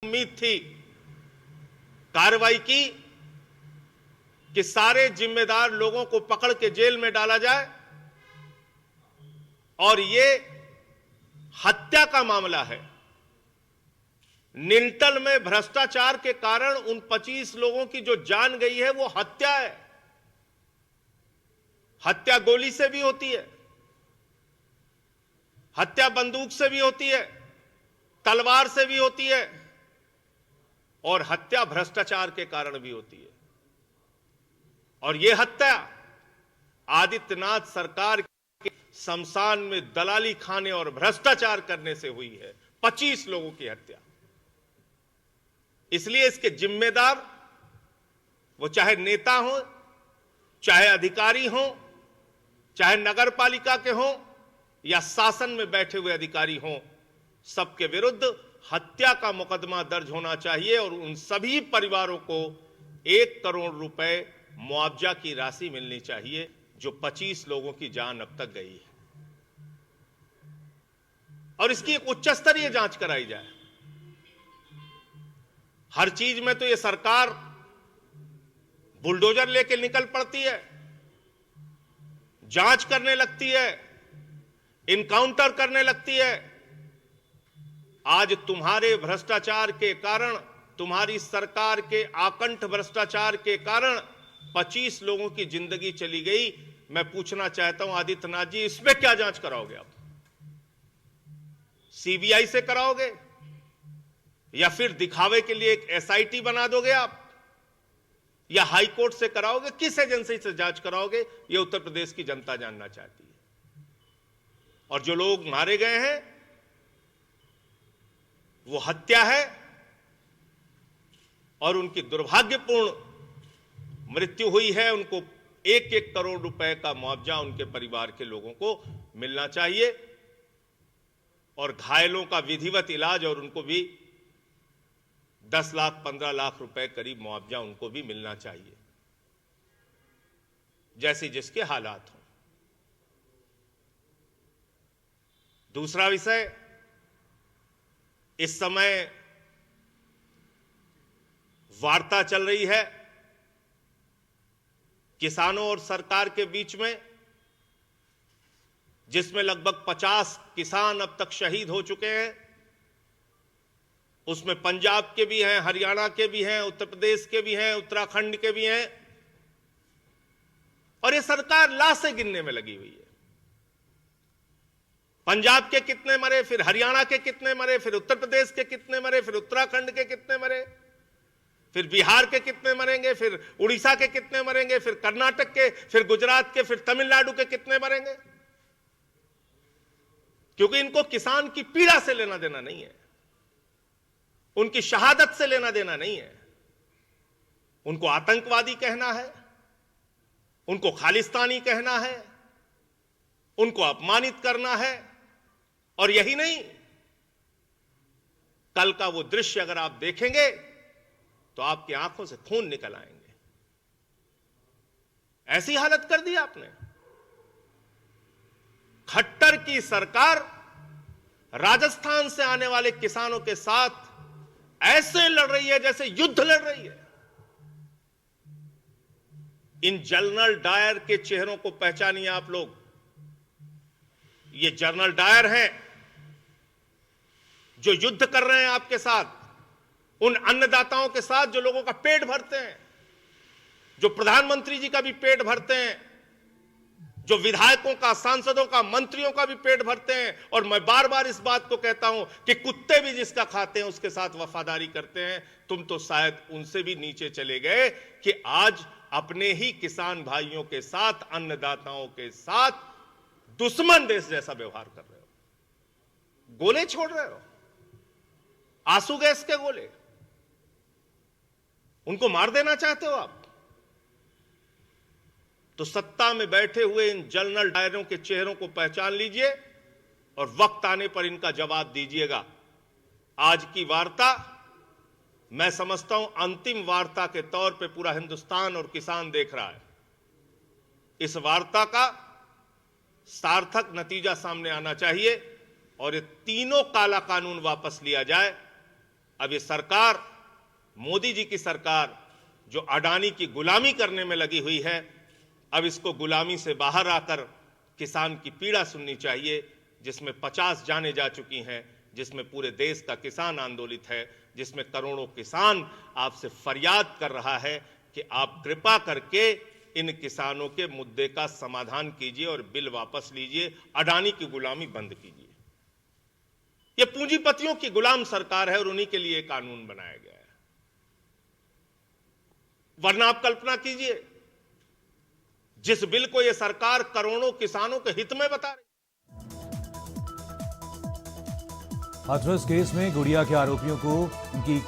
उम्मीद थी कार्रवाई की कि सारे जिम्मेदार लोगों को पकड़ के जेल में डाला जाए, और ये हत्या का मामला है। निलटल में भ्रष्टाचार के कारण उन 25 लोगों की जो जान गई है वो हत्या है। हत्या गोली से भी होती है, हत्या बंदूक से भी होती है, तलवार से भी होती है, और हत्या भ्रष्टाचार के कारण भी होती है। और यह हत्या आदित्यनाथ सरकार के शमशान में दलाली खाने और भ्रष्टाचार करने से हुई है। 25 लोगों की हत्या। इसलिए इसके जिम्मेदार, वो चाहे नेता हो, चाहे अधिकारी हो, चाहे नगर पालिका के हो या शासन में बैठे हुए अधिकारी हो, सबके विरुद्ध हत्या का मुकदमा दर्ज होना चाहिए और उन सभी परिवारों को 1 करोड़ रुपए मुआवजा की राशि मिलनी चाहिए जो 25 लोगों की जान अब तक गई है। और इसकी एक उच्च स्तरीय जांच कराई जाए। हर चीज में तो ये सरकार बुलडोजर लेके निकल पड़ती है, जांच करने लगती है, इनकाउंटर करने लगती है। आज तुम्हारे भ्रष्टाचार के कारण, तुम्हारी सरकार के आकंठ भ्रष्टाचार के कारण 25 लोगों की जिंदगी चली गई। मैं पूछना चाहता हूं आदित्यनाथ जी, इसमें क्या जांच कराओगे आप? सीबीआई से कराओगे या फिर दिखावे के लिए एक एसआईटी बना दोगे आप, या हाई कोर्ट से कराओगे? किस एजेंसी से जांच कराओगे? यह उत्तर प्रदेश की जनता जानना चाहती है। और जो लोग मारे गए हैं वो हत्या है, और उनकी दुर्भाग्यपूर्ण मृत्यु हुई है। उनको 1-1 करोड़ रुपए का मुआवजा उनके परिवार के लोगों को मिलना चाहिए, और घायलों का विधिवत इलाज, और उनको भी 10 लाख 15 लाख रुपए करीब मुआवजा उनको भी मिलना चाहिए, जैसे जिसके हालात हों। दूसरा विषय, इस समय वार्ता चल रही है किसानों और सरकार के बीच में, जिसमें लगभग 50 किसान अब तक शहीद हो चुके हैं। उसमें पंजाब के भी हैं, हरियाणा के भी हैं, उत्तर प्रदेश के भी हैं, उत्तराखंड के भी हैं, और ये सरकार लाशें गिनने में लगी हुई है। पंजाब के कितने मरे, फिर हरियाणा के कितने मरे, फिर उत्तर प्रदेश के कितने मरे, फिर उत्तराखंड के कितने मरे, फिर बिहार के कितने मरेंगे, फिर उड़ीसा के कितने मरेंगे, फिर कर्नाटक के, फिर गुजरात के, फिर तमिलनाडु के कितने मरेंगे? क्योंकि इनको किसान की पीड़ा से लेना देना नहीं है, उनकी शहादत से लेना देना नहीं है। उनको आतंकवादी कहना है, उनको खालिस्तानी कहना है, उनको अपमानित करना है। और यही नहीं, कल का वो दृश्य अगर आप देखेंगे तो आपकी आंखों से खून निकल आएंगे। ऐसी हालत कर दी आपने। खट्टर की सरकार राजस्थान से आने वाले किसानों के साथ ऐसे लड़ रही है जैसे युद्ध लड़ रही है। इन जनरल डायर के चेहरों को पहचानिए आप लोग। ये जनरल डायर हैं जो युद्ध कर रहे हैं आपके साथ, उन अन्नदाताओं के साथ जो लोगों का पेट भरते हैं, जो प्रधानमंत्री जी का भी पेट भरते हैं, जो विधायकों का, सांसदों का, मंत्रियों का भी पेट भरते हैं। और मैं बार बार इस बात को कहता हूं कि कुत्ते भी जिसका खाते हैं उसके साथ वफादारी करते हैं। तुम तो शायद उनसे भी नीचे चले गए कि आज अपने ही किसान भाइयों के साथ, अन्नदाताओं के साथ दुश्मन देश जैसा व्यवहार कर रहे हो। गोले छोड़ रहे हो, आंसू गैस के गोले, उनको मार देना चाहते हो आप। तो सत्ता में बैठे हुए इन जनरल डायरों के चेहरों को पहचान लीजिए और वक्त आने पर इनका जवाब दीजिएगा। आज की वार्ता मैं समझता हूं अंतिम वार्ता के तौर पे पूरा हिंदुस्तान और किसान देख रहा है। इस वार्ता का सार्थक नतीजा सामने आना चाहिए और ये तीनों काला कानून वापस लिया जाए। अब ये सरकार, मोदी जी की सरकार, जो अडानी की गुलामी करने में लगी हुई है, अब इसको गुलामी से बाहर आकर किसान की पीड़ा सुननी चाहिए, जिसमें 50 जानें जा चुकी हैं, जिसमें पूरे देश का किसान आंदोलित है, जिसमें करोड़ों किसान आपसे फरियाद कर रहा है कि आप कृपा करके इन किसानों के मुद्दे का समाधान कीजिए और बिल वापस लीजिए, अडानी की गुलामी बंद कीजिए। यह पूंजीपतियों की गुलाम सरकार है और उन्हीं के लिए कानून बनाया गया है। वरना आप कल्पना कीजिए, जिस बिल को यह सरकार करोड़ों किसानों के हित में बता रही। हाथरस केस में गुड़िया के आरोपियों को उनकी